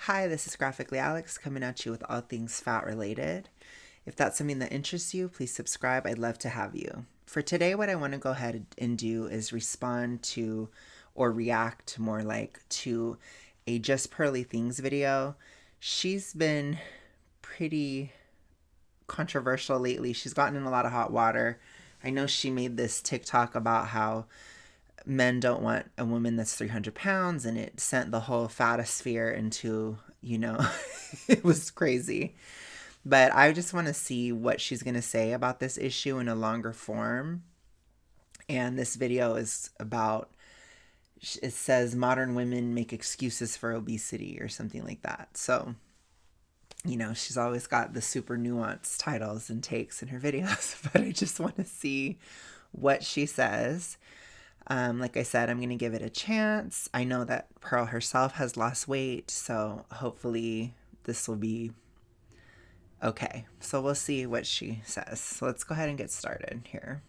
Hi, this is Graphically Alex coming at you with all things fat related. If that's something that interests you, please subscribe. I'd love to have you. For today, what I want to go ahead and do is respond to or react more like to a Just Pearly Things video. She's been pretty controversial lately. She's gotten in a lot of hot water. I know she made this TikTok about how men don't want a woman that's 300 pounds, and it sent the whole fatosphere into, it was crazy. But I just want to see what she's going to say about this issue in a longer form. And this video is about, it says modern women make excuses for obesity or something like that. So, she's always got the super nuanced titles and takes in her videos, but I just want to see what she says. Like I said, I'm going to give it a chance. I know that Pearl herself has lost weight, so hopefully this will be okay. So we'll see what she says. So let's go ahead and get started here.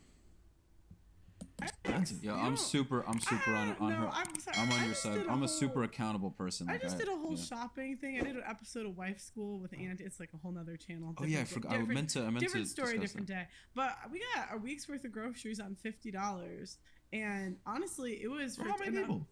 Yeah, I'm super on her. I'm on your side. I'm a super accountable person. I just did a whole shopping thing. I did an episode of Wife School with Aunt. It's like a whole nother channel. Oh yeah, I forgot. I meant to. Different story, different day. But we got a week's worth of groceries on $50, and honestly, it was for how many people?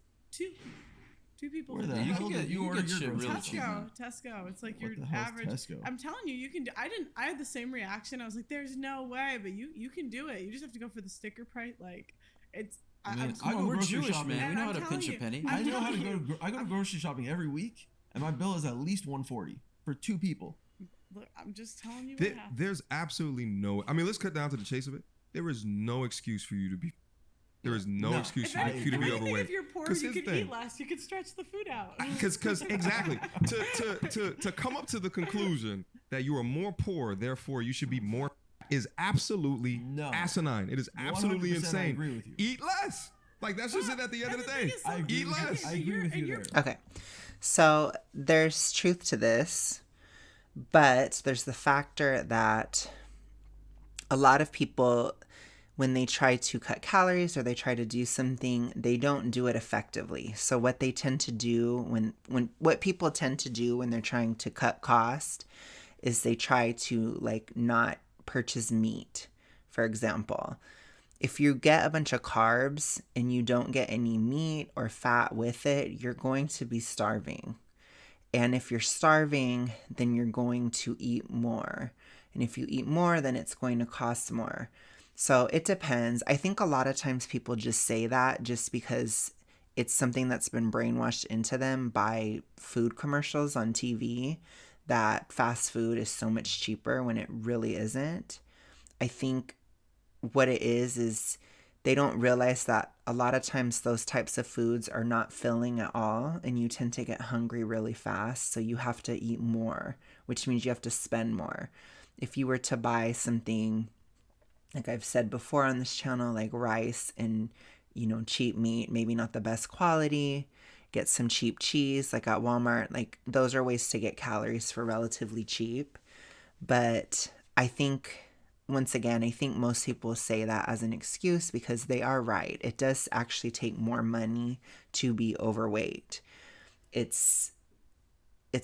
Two people. Where the hell did you order your really Tesco? Tesco. It's like what your average. Tesco? I'm telling you, you can do. I had the same reaction. I was like, "There's no way," but you can do it. You just have to go for the sticker price. Like it's. I go grocery shopping. Man. We know how to pinch a penny. I know how to go. I go grocery shopping every week, and my bill is at least $140 for two people. Look, I'm just telling you. There's absolutely no. I mean, let's cut down to the chase of it. There is no excuse for you to be. There is no excuse for you to be overweight. If you're poor, you can eat less. You can stretch the food out. Because exactly to come up to the conclusion that you are more poor, therefore you should be more, is absolutely asinine. It is absolutely insane. I agree with you. Eat less. Like that's just it. At the end of the day, eat less. I agree with you there. Okay, so there's truth to this, but there's the factor that a lot of people, when they try to cut calories or they try to do something, they don't do it effectively. So what they tend to do what people tend to do when they're trying to cut cost is they try to not purchase meat, for example. If you get a bunch of carbs and you don't get any meat or fat with it, you're going to be starving. And if you're starving, then you're going to eat more. And if you eat more, then it's going to cost more. So it depends. I think a lot of times people just say that just because it's something that's been brainwashed into them by food commercials on TV, that fast food is so much cheaper when it really isn't. I think what it is they don't realize that a lot of times those types of foods are not filling at all, and you tend to get hungry really fast. So you have to eat more, which means you have to spend more. If you were to buy something, like I've said before on this channel, like rice and, cheap meat, maybe not the best quality, get some cheap cheese, like at Walmart, like those are ways to get calories for relatively cheap. But I think, once again, I think most people say that as an excuse because they are right. It does actually take more money to be overweight. It's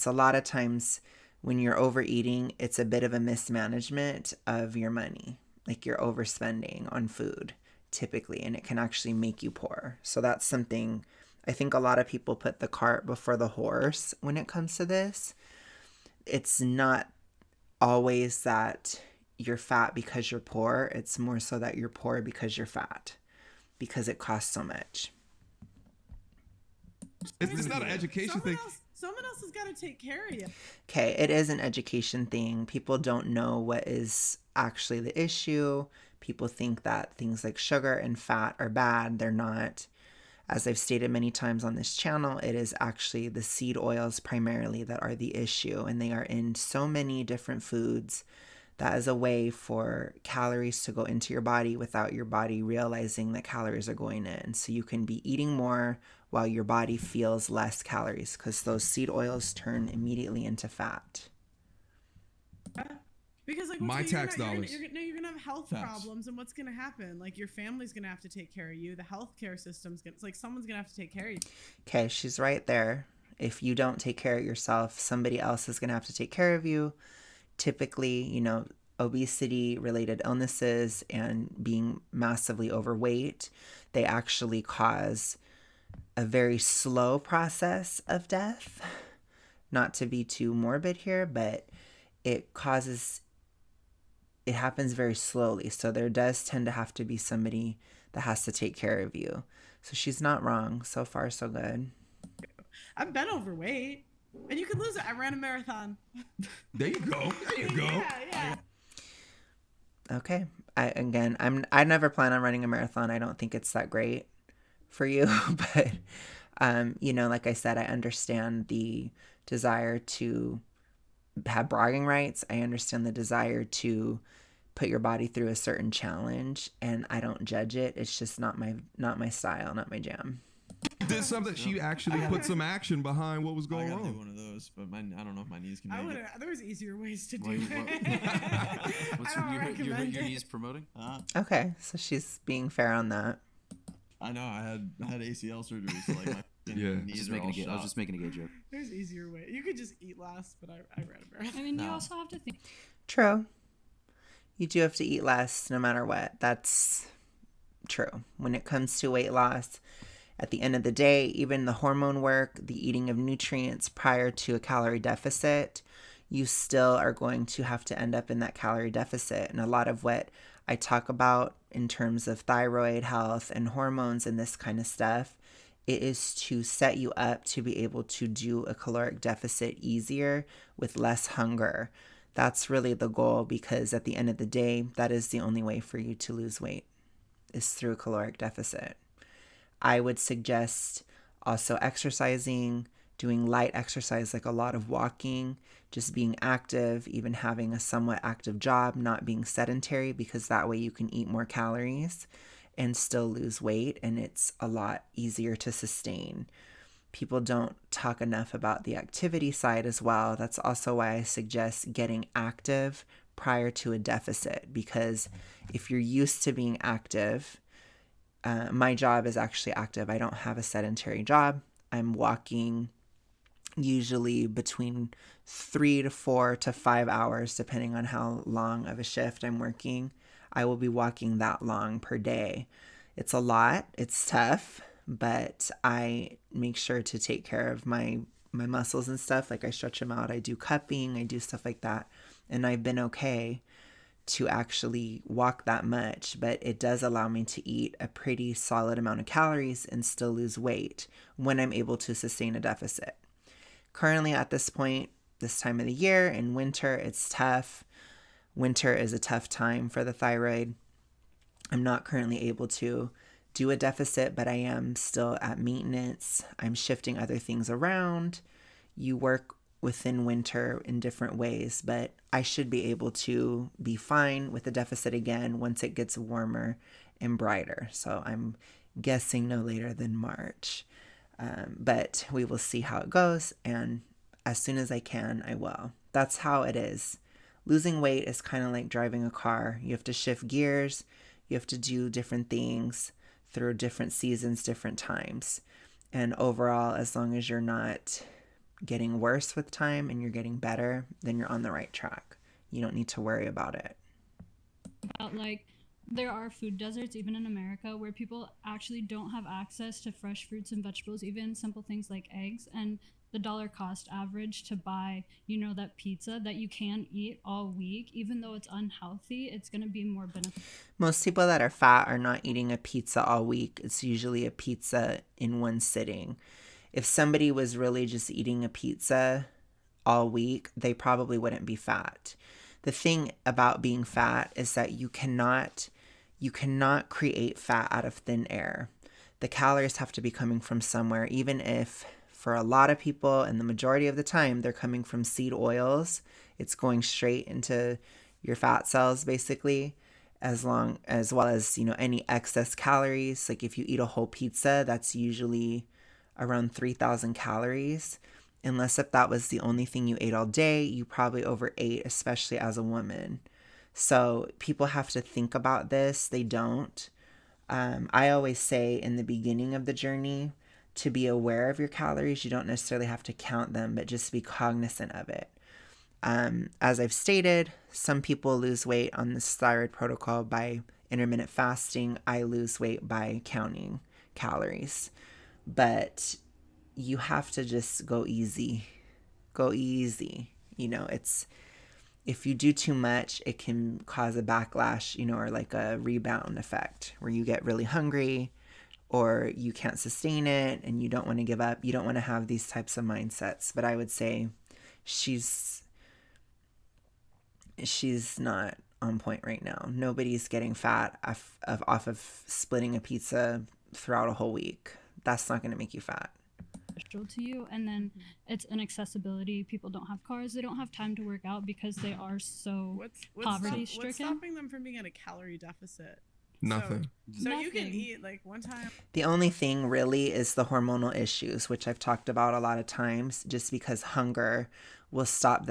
a lot of times when you're overeating, it's a bit of a mismanagement of your money. Like you're overspending on food typically, and it can actually make you poor. So that's something I think a lot of people put the cart before the horse when it comes to this. It's not always that you're fat because you're poor. It's more so that you're poor because you're fat, because it costs so much. It's not an education thing. Someone else has got to take care of you. Okay, it is an education thing. People don't know what is actually the issue. People think that things like sugar and fat are bad. They're not. As I've stated many times on this channel, it is actually the seed oils primarily that are the issue, and they are in so many different foods. That is a way for calories to go into your body without your body realizing that calories are going in. So you can be eating more while your body feels less calories because those seed oils turn immediately into fat. Because my tax dollars. You're gonna have health problems, and what's gonna happen? Like your family's gonna have to take care of you. The healthcare system's gonna, it's like someone's gonna have to take care of you. Okay, she's right there. If you don't take care of yourself, somebody else is going to have to take care of you. Typically, obesity related illnesses and being massively overweight, they actually cause a very slow process of death. Not to be too morbid here, but it happens very slowly. So there does tend to have to be somebody that has to take care of you. So she's not wrong. So far, so good. I've been overweight, and you can lose it. I ran a marathon. There you go. Yeah. Okay. I never plan on running a marathon. I don't think it's that great for you, but like I said, I understand the desire to have bragging rights. I understand the desire to put your body through a certain challenge, and I don't judge it. It's just not my style, not my jam. Did something. She actually put some action behind what was going on. I gotta on. do one of those, but I don't know if my knees can make it. There was easier ways to do it. What's your knees promoting? Okay, so she's being fair on that. I know. I had ACL surgery, so like my knees are all shot. I was just making a gay joke. There's easier way. You could just eat less, but I ran a marathon. I mean, you also have to think. True. You do have to eat less no matter what. That's true. When it comes to weight loss, at the end of the day, even the hormone work, the eating of nutrients prior to a calorie deficit, you still are going to have to end up in that calorie deficit. And a lot of what I talk about in terms of thyroid health and hormones and this kind of stuff, it is to set you up to be able to do a caloric deficit easier with less hunger. That's really the goal, because at the end of the day, that is the only way for you to lose weight, is through a caloric deficit. I would suggest also exercising, doing light exercise, like a lot of walking, just being active, even having a somewhat active job, not being sedentary, because that way you can eat more calories and still lose weight, and it's a lot easier to sustain. People don't talk enough about the activity side as well. That's also why I suggest getting active prior to a deficit, because if you're used to being active, my job is actually active. I don't have a sedentary job. I'm walking usually between 3 to 4 to 5 hours, depending on how long of a shift I'm working. I will be walking that long per day. It's a lot. It's tough, but I make sure to take care of my muscles and stuff. Like I stretch them out. I do cupping. I do stuff like that. And I've been okay to actually walk that much, but it does allow me to eat a pretty solid amount of calories and still lose weight when I'm able to sustain a deficit. Currently at this point, this time of the year in winter, it's tough. Winter is a tough time for the thyroid. I'm not currently able to do a deficit, but I am still at maintenance. I'm shifting other things around. You work within winter in different ways, but I should be able to be fine with the deficit again once it gets warmer and brighter. So I'm guessing no later than March. But we will see how it goes, and as soon as I can, I will. That's how it is. Losing weight is kind of like driving a car. You have to shift gears. You have to do different things through different seasons, different times. And overall, as long as you're not getting worse with time and you're getting better, then you're on the right track. You don't need to worry about it. Like, there are food deserts, even in America, where people actually don't have access to fresh fruits and vegetables, even simple things like eggs. And the dollar cost average to buy, that pizza that you can eat all week, even though it's unhealthy, it's going to be more beneficial. Most people that are fat are not eating a pizza all week. It's usually a pizza in one sitting. If somebody was really just eating a pizza all week, they probably wouldn't be fat. The thing about being fat is that you cannot create fat out of thin air. The calories have to be coming from somewhere, even if for a lot of people, and the majority of the time, they're coming from seed oils. It's going straight into your fat cells, basically, as well as any excess calories. Like if you eat a whole pizza, that's usually around 3,000 calories. Unless if that was the only thing you ate all day, you probably overate, especially as a woman. So people have to think about this. They don't. I always say in the beginning of the journey to be aware of your calories. You don't necessarily have to count them, but just be cognizant of it. As I've stated, some people lose weight on this thyroid protocol by intermittent fasting. I lose weight by counting calories. But you have to just go easy. Go easy. You know, if you do too much, it can cause a backlash, you know, or like a rebound effect where you get really hungry or you can't sustain it and you don't want to give up. You don't want to have these types of mindsets. But I would say she's not on point right now. Nobody's getting fat off of splitting a pizza throughout a whole week. That's not going to make you fat. To you, and then it's inaccessibility. People don't have cars, they don't have time to work out because they are so poverty stricken. What's stopping them from being at a calorie deficit? Nothing. So you can eat like one time. The only thing really is the hormonal issues, which I've talked about a lot of times, just because hunger will stop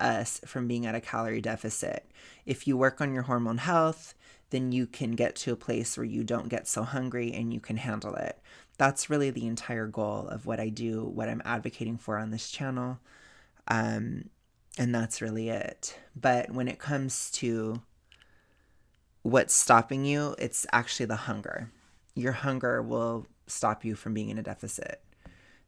us from being at a calorie deficit. If you work on your hormone health, then you can get to a place where you don't get so hungry and you can handle it. That's really the entire goal of what I do, what I'm advocating for on this channel. And that's really it. But when it comes to what's stopping you, it's actually the hunger. Your hunger will stop you from being in a deficit,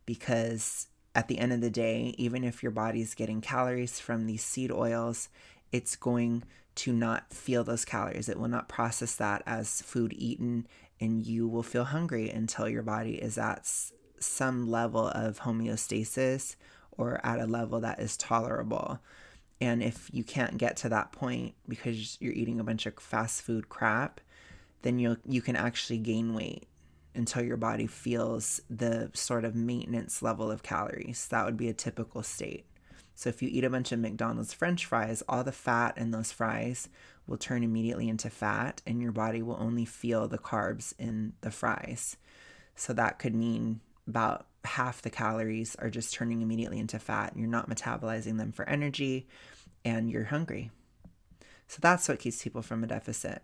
because at the end of the day, even if your body's getting calories from these seed oils, it's going to not feel those calories. It will not process that as food eaten, and you will feel hungry until your body is at some level of homeostasis or at a level that is tolerable. And if you can't get to that point because you're eating a bunch of fast food crap, then you can actually gain weight until your body feels the sort of maintenance level of calories. That would be a typical state. So if you eat a bunch of McDonald's French fries, all the fat in those fries will turn immediately into fat, and your body will only feel the carbs in the fries. So that could mean about half the calories are just turning immediately into fat. You're not metabolizing them for energy, and you're hungry. So that's what keeps people from a deficit.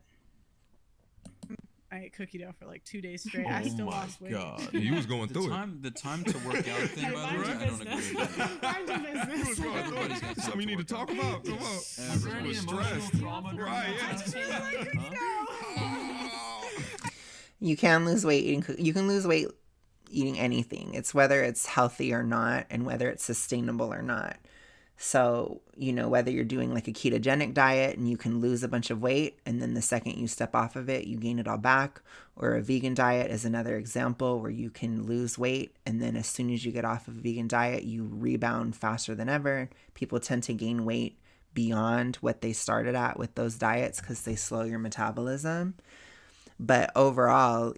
I ate cookie dough for like 2 days straight. I still lost weight. God. You was going through it. The time to work out thing, by the way, I don't agree with that. Mind your business. Everybody's got Something you need to talk about. Come on. Everybody. Was stressed. Right, You can lose weight eating You can lose weight eating anything. It's whether it's healthy or not and whether it's sustainable or not. So, you know, whether you're doing like a ketogenic diet and you can lose a bunch of weight and then the second you step off of it, you gain it all back, or a vegan diet is another example where you can lose weight and then as soon as you get off of a vegan diet, you rebound faster than ever. People tend to gain weight beyond what they started at with those diets because they slow your metabolism. But overall,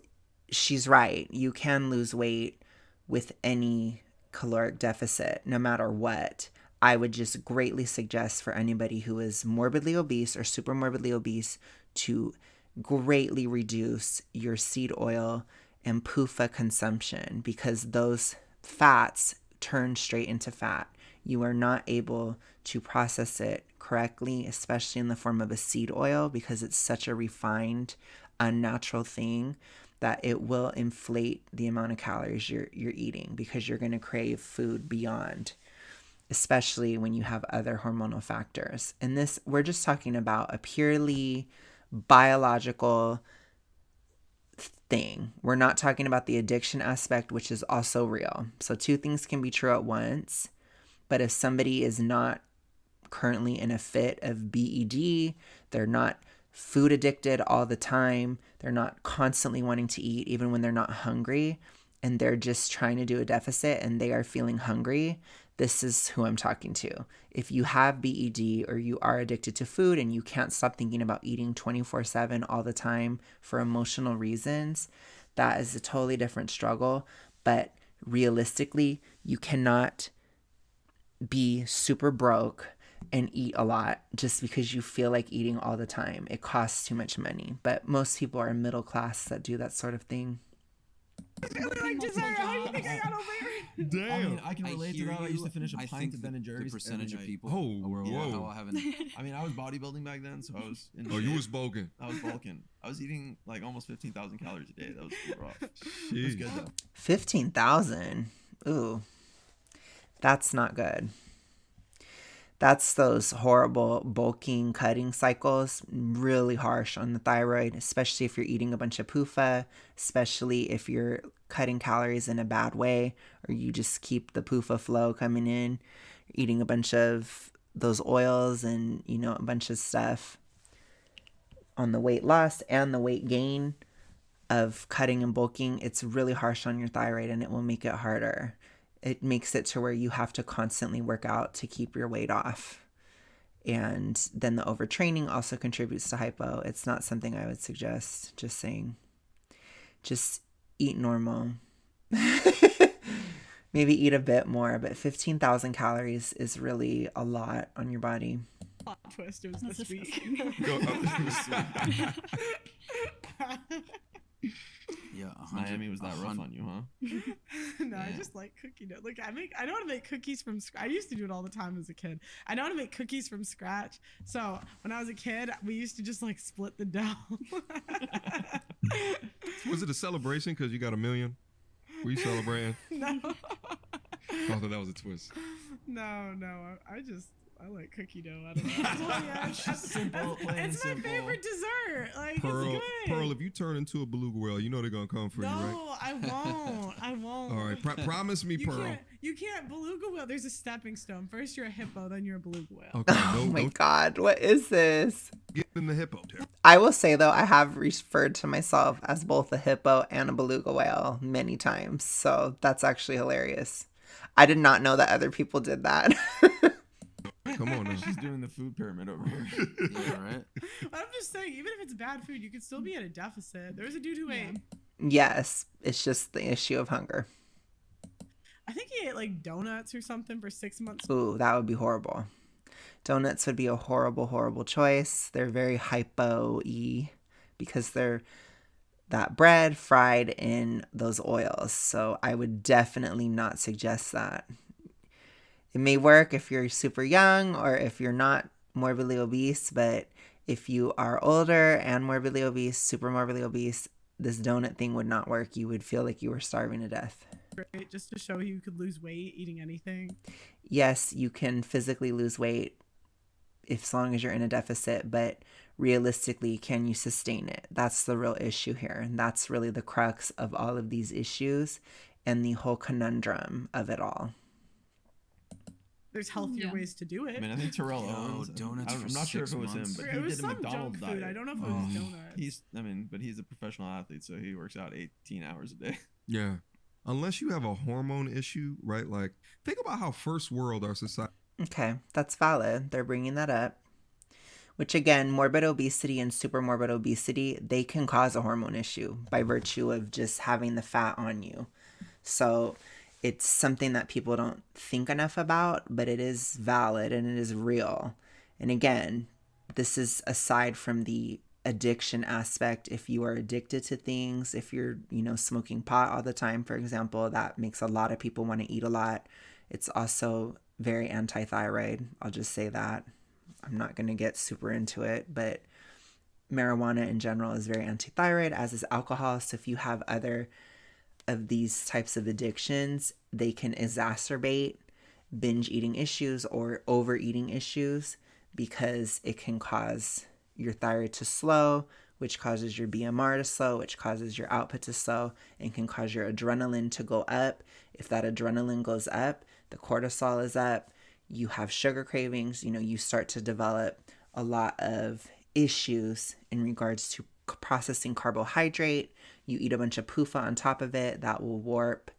she's right. You can lose weight with any caloric deficit, no matter what. I would just greatly suggest for anybody who is morbidly obese or super morbidly obese to greatly reduce your seed oil and PUFA consumption, because those fats turn straight into fat. You are not able to process it correctly, especially in the form of a seed oil, because it's such a refined, unnatural thing that it will inflate the amount of calories you're eating, because you're going to crave food beyond, especially when you have other hormonal factors. And this, we're just talking about a purely biological thing. We're not talking about the addiction aspect, which is also real. So two things can be true at once. But if somebody is not currently in a fit of BED, they're not food addicted all the time, they're not constantly wanting to eat even when they're not hungry, and they're just trying to do a deficit and they are feeling hungry, this is who I'm talking to. If you have BED or you are addicted to food and you can't stop thinking about eating 24/7 all the time for emotional reasons, that is a totally different struggle. But realistically, you cannot be super broke and eat a lot just because you feel like eating all the time. It costs too much money. But most people are middle class that do that sort of thing. Like dessert. How do you think I got overweight? Damn. I mean, I can relate to that. I used to finish a I pint think of Ben and Jerry's. the percentage of people whoa. haven't. I mean, I was bodybuilding back then, so I was. Oh, you was bulking. I was bulking. I was eating like almost 15,000 calories a day. That was rough. It Jeez. was good though. 15,000. Ooh, that's not good. That's those horrible bulking, cutting cycles, really harsh on the thyroid, especially if you're eating a bunch of PUFA, especially if you're cutting calories in a bad way, or you just keep the PUFA flow coming in, eating a bunch of those oils and, you know, a bunch of stuff on the weight loss and the weight gain of cutting and bulking. It's really harsh on your thyroid and it will make it harder. It makes it to where you have to constantly work out to keep your weight off. And then the overtraining also contributes to hypo. It's not something I would suggest. Just saying. Just eat normal. Maybe eat a bit more, but 15,000 calories is really a lot on your body. Plot twist. It was That's this week. Yeah, Miami was that rough on you, huh? No, I just like cookie dough. Like I know how to make cookies from scratch. I used to do it all the time as a kid. I know how to make cookies from scratch. So when I was a kid, we used to just like split the dough. Was it a celebration because you got 1 million? Were you celebrating? No. I thought that was a twist. No. I like cookie dough. I don't know. Simple, plain It's my simple. favorite dessert. Like Pearl, it's good. Pearl, if you turn into a beluga whale, you know they're gonna come for you, right? No, I won't. I won't. All right, promise me, Pearl. You can't beluga whale. There's a stepping stone. First you're a hippo, then you're a beluga whale. Okay, Oh my no, God, what is this? get in the hippo there. I will say, though, I have referred to myself as both a hippo and a beluga whale many times. So that's actually hilarious. I did not know that other people did that. Come on now. She's doing the food pyramid over here. Yeah, right. I'm just saying, even if it's bad food, you could still be at a deficit. There was a dude who ate. Yes, it's just the issue of hunger. I think he ate like donuts or something for 6 months. Ooh, that would be horrible. Donuts would be a horrible, horrible choice. They're very hypo-y because they're that bread fried in those oils. So I would definitely not suggest that. It may work if you're super young or if you're not morbidly obese, but if you are older and morbidly obese, super morbidly obese, this donut thing would not work. You would feel like you were starving to death. Right? Just to show you could lose weight eating anything. Yes, you can physically lose weight as long as you're in a deficit, but realistically, can you sustain it? That's the real issue here. And that's really the crux of all of these issues and the whole conundrum of it all. There's healthier ways to do it. I mean, I think Terrell Owens. Donuts I'm for not sure if 6 it was him, months. but It he was did a some McDonald's junk food. diet. I don't know if it was donuts. But he's a professional athlete, so he works out 18 hours a day. Yeah. Unless you have a hormone issue, right? Like, think about how first world our society. Okay, that's valid. They're bringing that up. Which again, morbid obesity and super morbid obesity, they can cause a hormone issue by virtue of just having the fat on you. So it's something that people don't think enough about, but it is valid and it is real. And again, this is aside from the addiction aspect. If you are addicted to things, if you're, smoking pot all the time, for example, that makes a lot of people want to eat a lot. It's also very anti-thyroid. I'll just say that. I'm not going to get super into it, but marijuana in general is very anti-thyroid, as is alcohol. So if you have other of these types of addictions, they can exacerbate binge eating issues or overeating issues because it can cause your thyroid to slow, which causes your BMR to slow, which causes your output to slow, and can cause your adrenaline to go up. If that adrenaline goes up, the cortisol is up, you have sugar cravings, you start to develop a lot of issues in regards to processing carbohydrate. You eat a bunch of PUFA on top of it, that will warp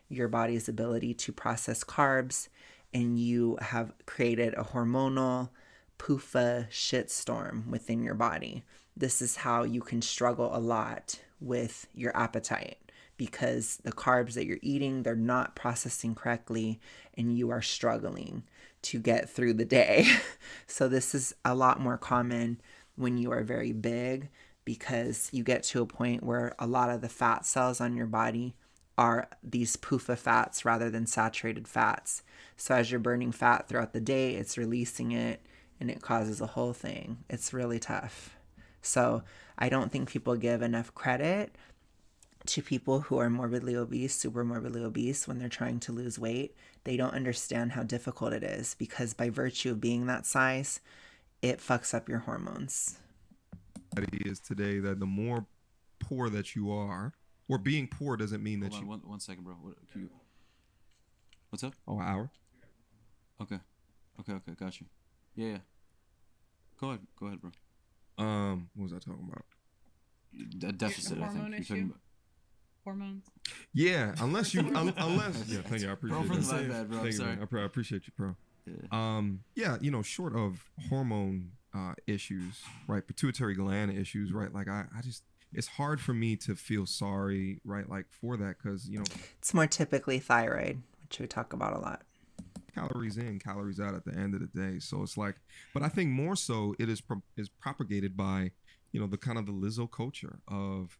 your body's ability to process carbs, and you have created a hormonal PUFA shitstorm within your body. This is how you can struggle a lot with your appetite, because the carbs that you're eating, they're not processing correctly and you are struggling to get through the day. So this is a lot more common when you are very big, because you get to a point where a lot of the fat cells on your body are these PUFA fats rather than saturated fats. So as you're burning fat throughout the day, it's releasing it and it causes a whole thing. It's really tough. So I don't think people give enough credit to people who are morbidly obese, super morbidly obese, when they're trying to lose weight. They don't understand how difficult it is, because by virtue of being that size, it fucks up your hormones. Is today that the more poor that you are, or being poor doesn't mean that Hold on, one second, bro. What's up? Oh, an hour. Okay, got you. Yeah. Go ahead, bro. What was I talking about? A deficit, I think. You're talking about hormones. Yeah, unless yeah, thank you. I appreciate bro, it. my bad, bro. I'm sorry. I appreciate you, bro. Yeah. Yeah, short of hormone issues, right? Pituitary gland issues, right? Like I just, it's hard for me to feel sorry, right? Like for that, because it's more typically thyroid, which we talk about a lot. Calories in, calories out at the end of the day. So it's like, but I think more so it is propagated by the kind of the Lizzo culture of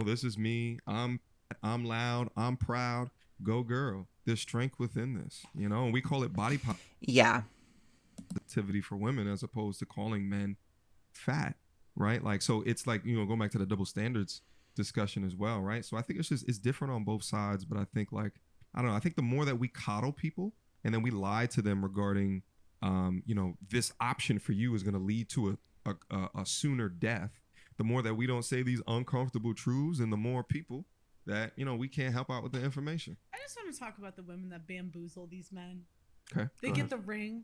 this is me, I'm loud, I'm proud, go girl. There's strength within this, and we call it body positivity for women, as opposed to calling men fat, right? Like, so it's like, going back to the double standards discussion as well, right? So I think it's different on both sides, but I think, like, I don't know, I think the more that we coddle people and then we lie to them regarding, this option for you is going to lead to a sooner death, the more that we don't say these uncomfortable truths, and the more people that, we can't help out with the information. I just want to talk about the women that bamboozle these men. Okay. They get the ring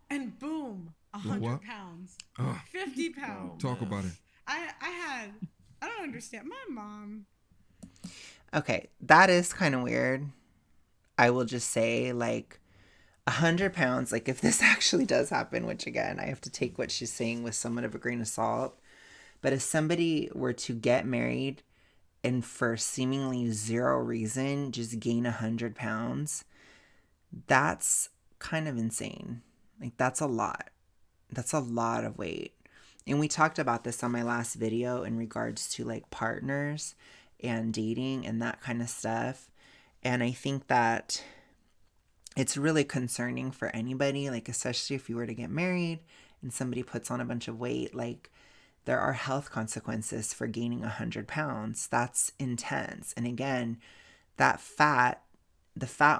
and boom, 100 pounds, 50 pounds. Talk about it. I don't understand. My mom. Okay, that is kind of weird. I will just say, like, 100 pounds, like, if this actually does happen, which again, I have to take what she's saying with somewhat of a grain of salt. But if somebody were to get married and for seemingly zero reason just gain 100 pounds, that's kind of insane. Like, that's a lot. That's a lot of weight. And we talked about this on my last video in regards to, like, partners and dating and that kind of stuff. And I think that it's really concerning for anybody, like, especially if you were to get married and somebody puts on a bunch of weight. Like, there are health consequences for gaining 100 pounds. That's intense. And again, the fat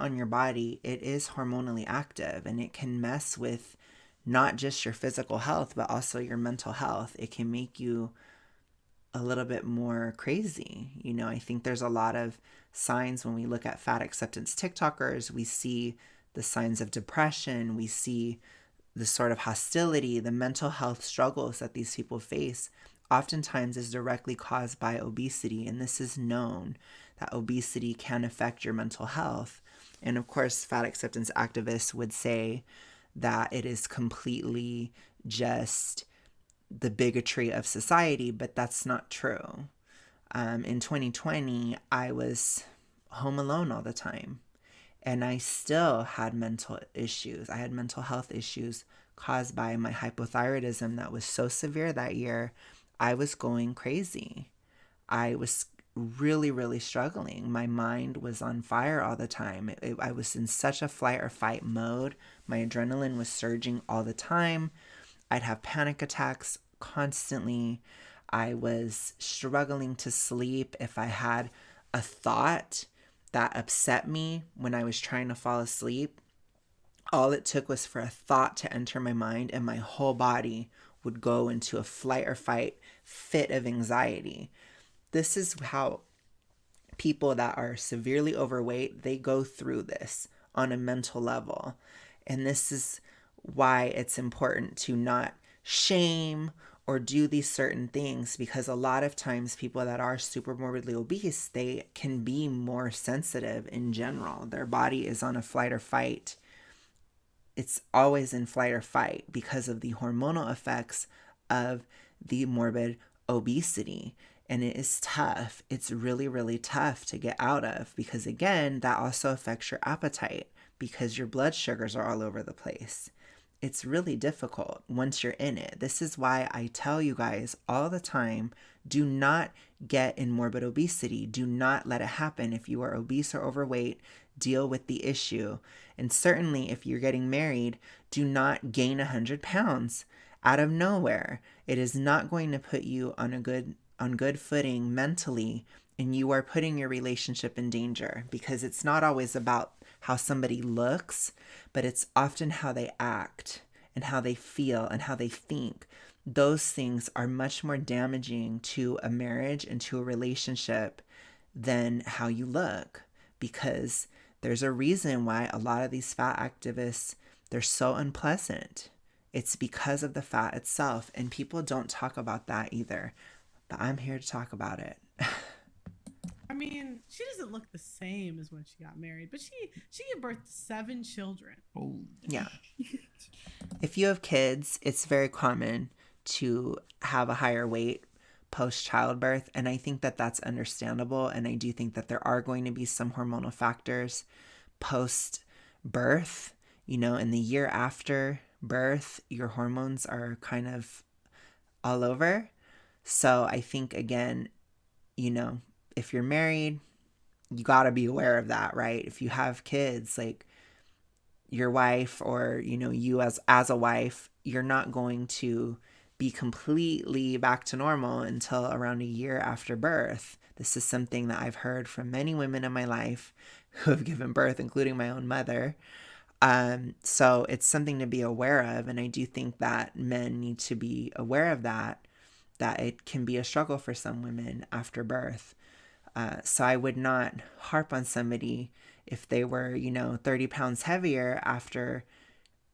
on your body, it is hormonally active, and it can mess with not just your physical health, but also your mental health. It can make you a little bit more crazy. I think there's a lot of signs when we look at fat acceptance TikTokers. We see the signs of depression. We see the sort of hostility, the mental health struggles that these people face oftentimes is directly caused by obesity. And this is known, that obesity can affect your mental health. And of course, fat acceptance activists would say that it is completely just the bigotry of society, but that's not true. In 2020, I was home alone all the time, and I still had mental issues. I had mental health issues caused by my hypothyroidism that was so severe that year. I was going crazy. I was really, really struggling. My mind was on fire all the time. I was in such a flight or fight mode. My adrenaline was surging all the time. I'd have panic attacks constantly. I was struggling to sleep. If I had a thought that upset me when I was trying to fall asleep, all it took was for a thought to enter my mind and my whole body would go into a flight or fight fit of anxiety. This is how people that are severely overweight, they go through this on a mental level. And this is why it's important to not shame or do these certain things, because a lot of times people that are super morbidly obese, they can be more sensitive in general. Their body is on a flight or fight. It's always in flight or fight because of the hormonal effects of the morbid obesity. And it is tough. It's really, really tough to get out of, because again, that also affects your appetite because your blood sugars are all over the place. it's really difficult once you're in it. This is why I tell you guys all the time, do not get in morbid obesity. Do not let it happen. If you are obese or overweight, deal with the issue. And certainly if you're getting married, do not gain 100 pounds out of nowhere. It is not going to put you on good footing mentally, and you are putting your relationship in danger, because it's not always about how somebody looks, but it's often how they act and how they feel and how they think. Those things are much more damaging to a marriage and to a relationship than how you look, because there's a reason why a lot of these fat activists, they're so unpleasant. It's because of the fat itself, and people don't talk about that either. But I'm here to talk about it. I mean, she doesn't look the same as when she got married, but she gave birth to 7 children. Oh, yeah. If you have kids, it's very common to have a higher weight post childbirth, and I think that that's understandable. And I do think that there are going to be some hormonal factors post birth. You know, in the year after birth, your hormones are kind of all over. So I think, again, you know, if you're married, you got to be aware of that, right? If you have kids, like your wife, or, you know, you as a wife, you're not going to be completely back to normal until around a year after birth. This is something that I've heard from many women in my life who have given birth, including my own mother. So it's something to be aware of. And I do think that men need to be aware of that it can be a struggle for some women after birth. So I would not harp on somebody if they were, you know, 30 pounds heavier after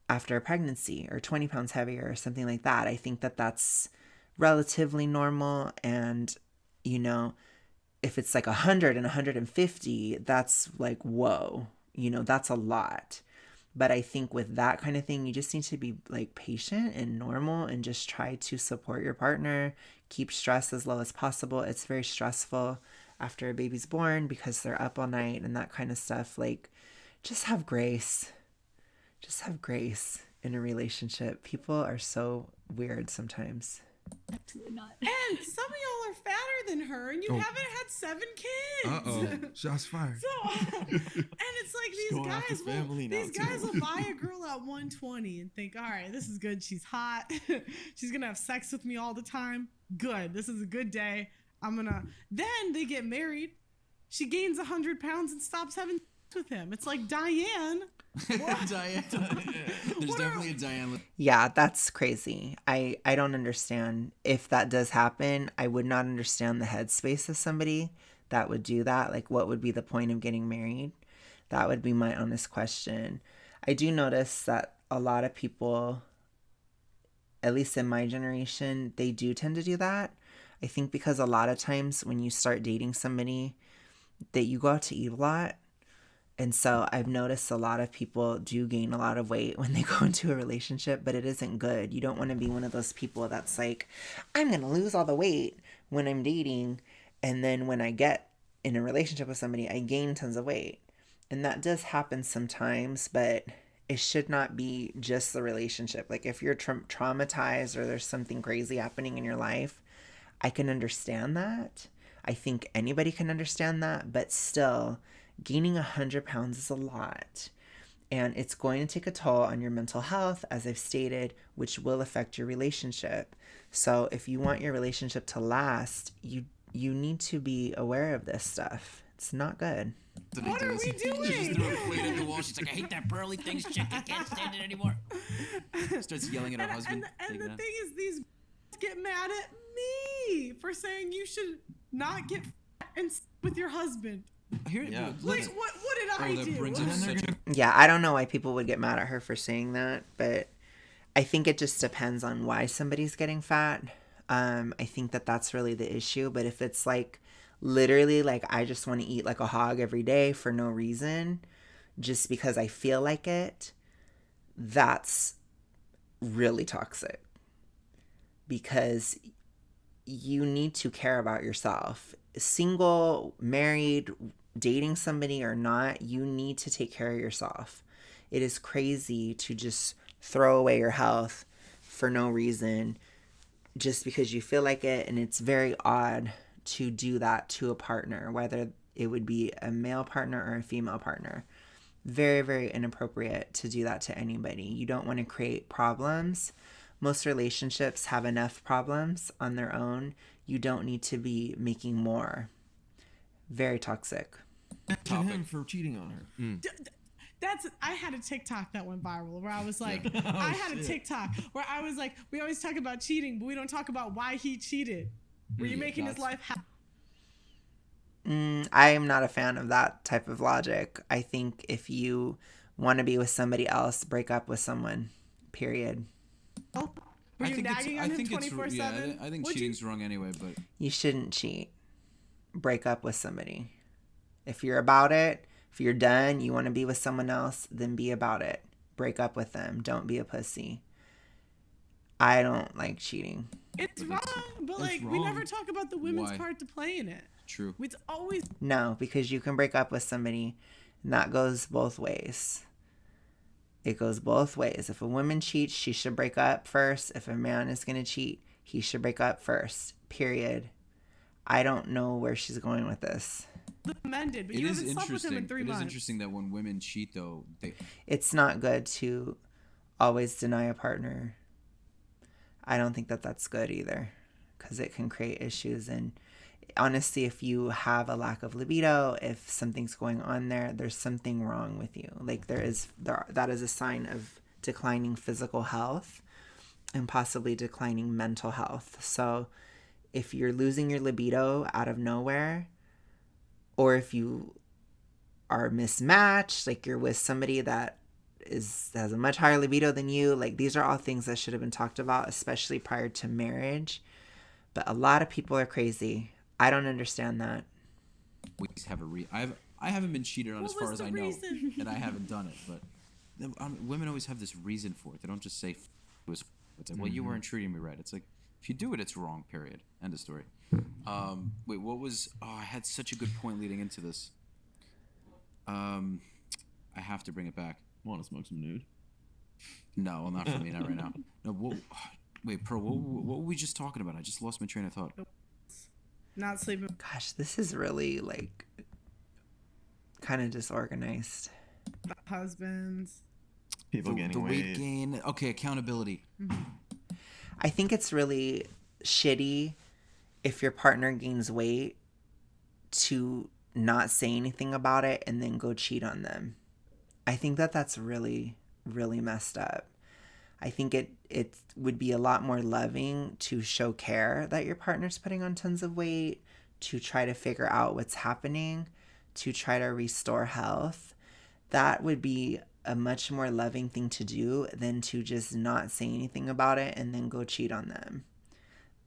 a pregnancy, or 20 pounds heavier or something like that. I think that that's relatively normal. And, you know, if it's like 100 and 150, that's like, whoa, you know, that's a lot. But I think with that kind of thing, you just need to be like patient and normal and just try to support your partner, keep stress as low as possible. It's very stressful after a baby's born because they're up all night and that kind of stuff. Like, just have grace. Just have grace in a relationship. People are so weird sometimes. Absolutely not. And some of y'all are fatter than her, and you haven't had 7 kids. Shots fired. So, and it's like these guys will buy a girl at 120 and think, all right, this is good. She's hot. She's gonna have sex with me all the time. Good. This is a good day. Then they get married. She gains 100 pounds and stops having sex with him. It's like, Diane. Diane. There's definitely a Diane. Yeah, that's crazy. I don't understand. If that does happen, I would not understand the headspace of somebody that would do that. Like, what would be the point of getting married? That would be my honest question. I do notice that a lot of people, at least in my generation, they do tend to do that. I think because a lot of times when you start dating somebody, that you go out to eat a lot. And so I've noticed a lot of people do gain a lot of weight when they go into a relationship, but it isn't good. You don't want to be one of those people that's like, I'm going to lose all the weight when I'm dating. And then when I get in a relationship with somebody, I gain tons of weight. And that does happen sometimes, but it should not be just the relationship. Like, if you're traumatized or there's something crazy happening in your life, I can understand that. I think anybody can understand that, but still, gaining 100 pounds is a lot, and it's going to take a toll on your mental health, as I've stated, which will affect your relationship. So if you want your relationship to last, you need to be aware of this stuff. It's not good. What are we doing? She just threw a plate at the wall. She's like, I hate that Pearly Things chick. I can't stand it anymore. Starts yelling at her husband. And the thing is, these get mad at me for saying you should not get and with your husband. Yeah. Like, what did I do? Yeah, I don't know why people would get mad at her for saying that, but I think it just depends on why somebody's getting fat. I think that that's really the issue. But if it's like literally like, I just want to eat like a hog every day for no reason, just because I feel like it, that's really toxic, because you need to care about yourself. Single, married, dating somebody or not, you need to take care of yourself. It is crazy to just throw away your health for no reason just because you feel like it. And it's very odd to do that to a partner, whether it would be a male partner or a female partner. Very, very inappropriate to do that to anybody. You don't want to create problems. Most relationships have enough problems on their own. You don't need to be making more. Very toxic. To him for cheating on her. I had a TikTok that went viral where I was like, a TikTok where I was like, we always talk about cheating, but we don't talk about why he cheated. Were you making his life happy? I am not a fan of that type of logic. I think if you want to be with somebody else, break up with someone. Period. Oh, were you nagging on him 24/7? Yeah, I think cheating's wrong anyway, but you shouldn't cheat. Break up with somebody. If you're about it, if you're done, you want to be with someone else, then be about it. Break up with them. Don't be a pussy. I don't like cheating. It's wrong, but like we never talk about the women's part to play in it. True. It's always no, because you can break up with somebody, and that goes both ways. It goes both ways. If a woman cheats, she should break up first. If a man is going to cheat, he should break up first. Period. I don't know where she's going with this. Amended, but you haven't slept with him in 3 months. It is interesting that when women cheat, though, it's not good to always deny a partner. I don't think that that's good either, because it can create issues. And honestly, if you have a lack of libido, if something's going on there, there's something wrong with you. Like that is a sign of declining physical health and possibly declining mental health. So if you're losing your libido out of nowhere, or if you are mismatched, like you're with somebody that has a much higher libido than you, like these are all things that should have been talked about, especially prior to marriage. But a lot of people are crazy. I don't understand that. We have I haven't been cheated on as far as I know, and I haven't done it. But women always have this reason for it. They don't just say it's like, well, you weren't treating me right. It's like, if you do it, it's wrong. Period. End of story. Wait, what was? Oh, I had such a good point leading into this. I have to bring it back. Want to smoke some nude? No, well, not for me, not right now. No, wait, Pearl, what were we just talking about? I just lost my train of thought. Not sleeping. Gosh, this is really like kind of disorganized. Husbands. People getting the weight gain. Okay, accountability. Mm-hmm. I think it's really shitty if your partner gains weight to not say anything about it and then go cheat on them. I think that that's really, really messed up. I think it would be a lot more loving to show care that your partner's putting on tons of weight, to try to figure out what's happening, to try to restore health. That would be a much more loving thing to do than to just not say anything about it and then go cheat on them.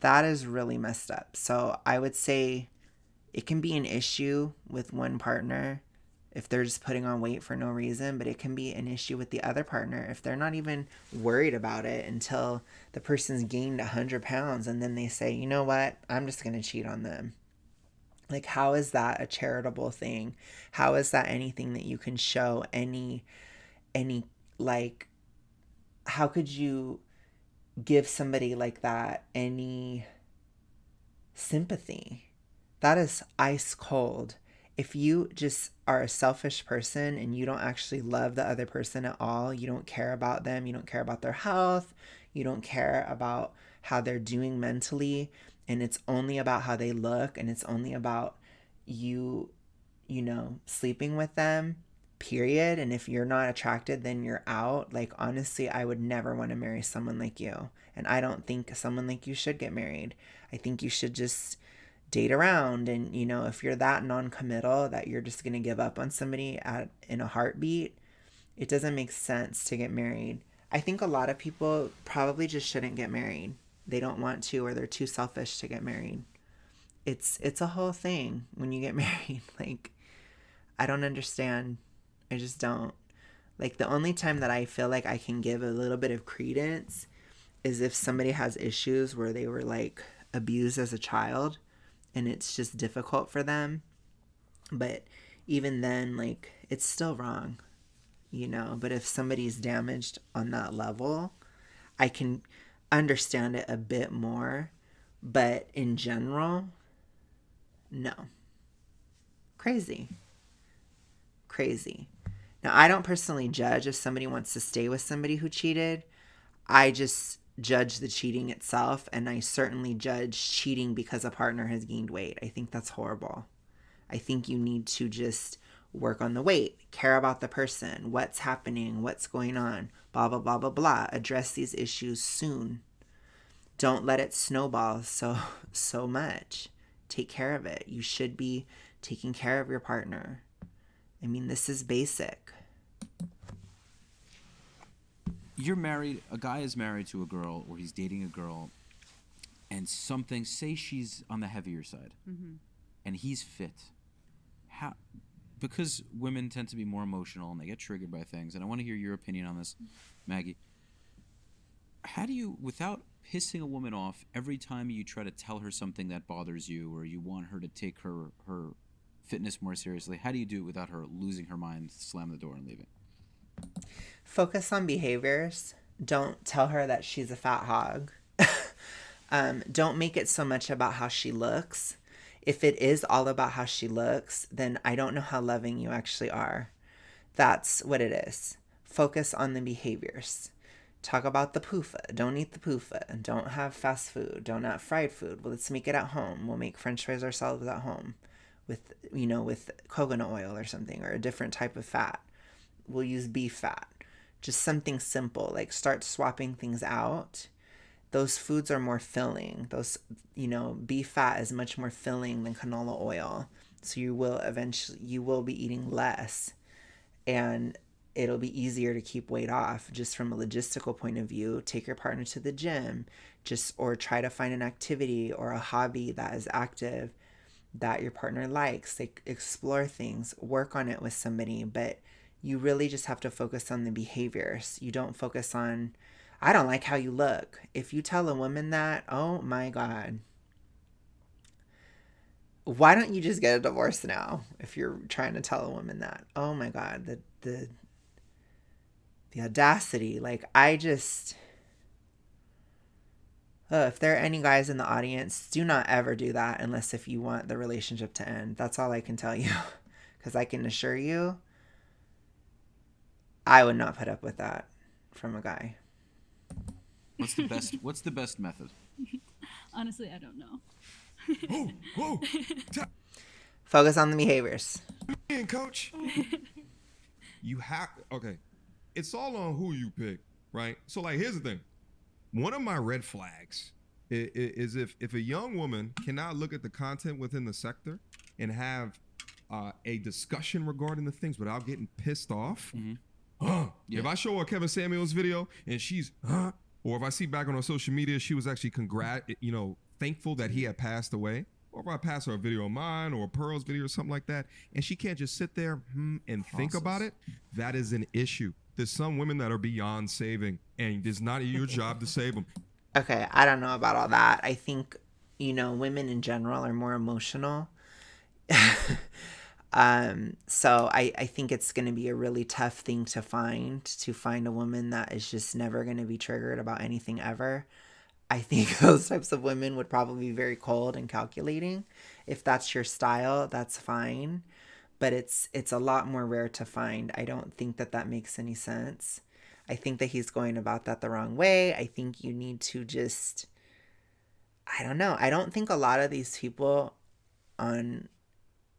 That is really messed up. So I would say it can be an issue with one partner if they're just putting on weight for no reason, but it can be an issue with the other partner if they're not even worried about it until the person's gained 100 pounds and then they say, you know what, I'm just going to cheat on them. Like, how is that a charitable thing? How is that anything that you can show any like, how could you give somebody like that any sympathy? That is ice cold. If you just are a selfish person and you don't actually love the other person at all, you don't care about them, you don't care about their health, you don't care about how they're doing mentally, and it's only about how they look, and it's only about you sleeping with them, period. And if you're not attracted, then you're out. Like, honestly, I would never want to marry someone like you. And I don't think someone like you should get married. I think you should just date around. And, if you're that non-committal that you're just going to give up on somebody in a heartbeat, it doesn't make sense to get married. I think a lot of people probably just shouldn't get married. They don't want to, or they're too selfish to get married. It's a whole thing when you get married. Like, I don't understand. I just don't. Like, the only time that I feel like I can give a little bit of credence is if somebody has issues where they were like abused as a child and it's just difficult for them. But even then, like, it's still wrong. you know, but if somebody's damaged on that level, I can understand it a bit more, but in general, no. Crazy. Now, I don't personally judge if somebody wants to stay with somebody who cheated. I just judge the cheating itself, and I certainly judge cheating because a partner has gained weight. I think that's horrible. I think you need to just work on the weight, care about the person, what's happening, what's going on, blah, blah, blah, blah, blah. Address these issues soon. Don't let it snowball so much. Take care of it. You should be taking care of your partner. I mean, this is basic. You're married, a guy is married to a girl, or he's dating a girl, and something, say she's on the heavier side, and he's fit. How? Because women tend to be more emotional and they get triggered by things, and I want to hear your opinion on this, Maggie. How do you, without pissing a woman off every time you try to tell her something that bothers you, or you want her to take her fitness more seriously, how do you do it without her losing her mind, slam the door and leave it? Focus on behaviors. Don't tell her that she's a fat hog. Don't make it so much about how she looks. If it is all about how she looks, then I don't know how loving you actually are. That's what it is. Focus on the behaviors. Talk about the PUFA. Don't eat the PUFA. Don't have fast food. Don't have fried food. Well, let's make it at home. We'll make French fries ourselves at home with coconut oil or something, or a different type of fat. We'll use beef fat. Just something simple, like start swapping things out. Those foods are more filling. Beef fat is much more filling than canola oil. So you will be eating less, and it'll be easier to keep weight off. Just from a logistical point of view, take your partner to the gym, or try to find an activity or a hobby that is active that your partner likes. Like, explore things, work on it with somebody, but you really just have to focus on the behaviors. You don't focus on, I don't like how you look. If you tell a woman that, oh my God. Why don't you just get a divorce now if you're trying to tell a woman that? Oh my God, the audacity. Like, if there are any guys in the audience, do not ever do that unless if you want the relationship to end. That's all I can tell you. Because I can assure you, I would not put up with that from a guy. What's the best method? Honestly, I don't know. Whoa. Focus on the behaviors. Coach. Okay. It's all on who you pick, right? So, like, here's the thing. One of my red flags is if a young woman cannot look at the content within the sector and have a discussion regarding the things without getting pissed off. Yeah. If I show her Kevin Samuels video and she's or if I see back on her social media she was actually thankful that he had passed away, or if I pass her a video of mine or a Pearl's video or something like that, and she can't just sit there and think about it, that is an issue. There's some women that are beyond saving, and it's not your job to save them. Okay, I don't know about all that. I think, women in general are more emotional. So I think it's going to be a really tough thing to find a woman that is just never going to be triggered about anything ever. I think those types of women would probably be very cold and calculating. If that's your style, that's fine. But it's a lot more rare to find. I don't think that makes any sense. I think that he's going about that the wrong way. I think you need to just, I don't know. I don't think a lot of these people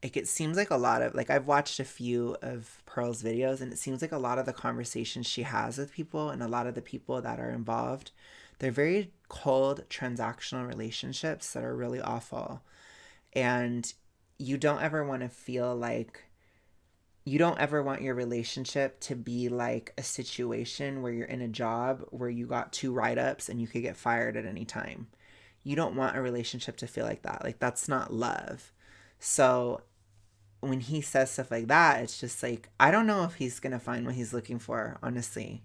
it seems like a lot of, I've watched a few of Pearl's videos, and it seems like a lot of the conversations she has with people and a lot of the people that are involved, they're very cold transactional relationships that are really awful. And you don't ever want your relationship to be like a situation where you're in a job where you got 2 write-ups and you could get fired at any time. You don't want a relationship to feel like that. Like, that's not love. So when he says stuff like that, it's just like, I don't know if he's going to find what he's looking for, honestly.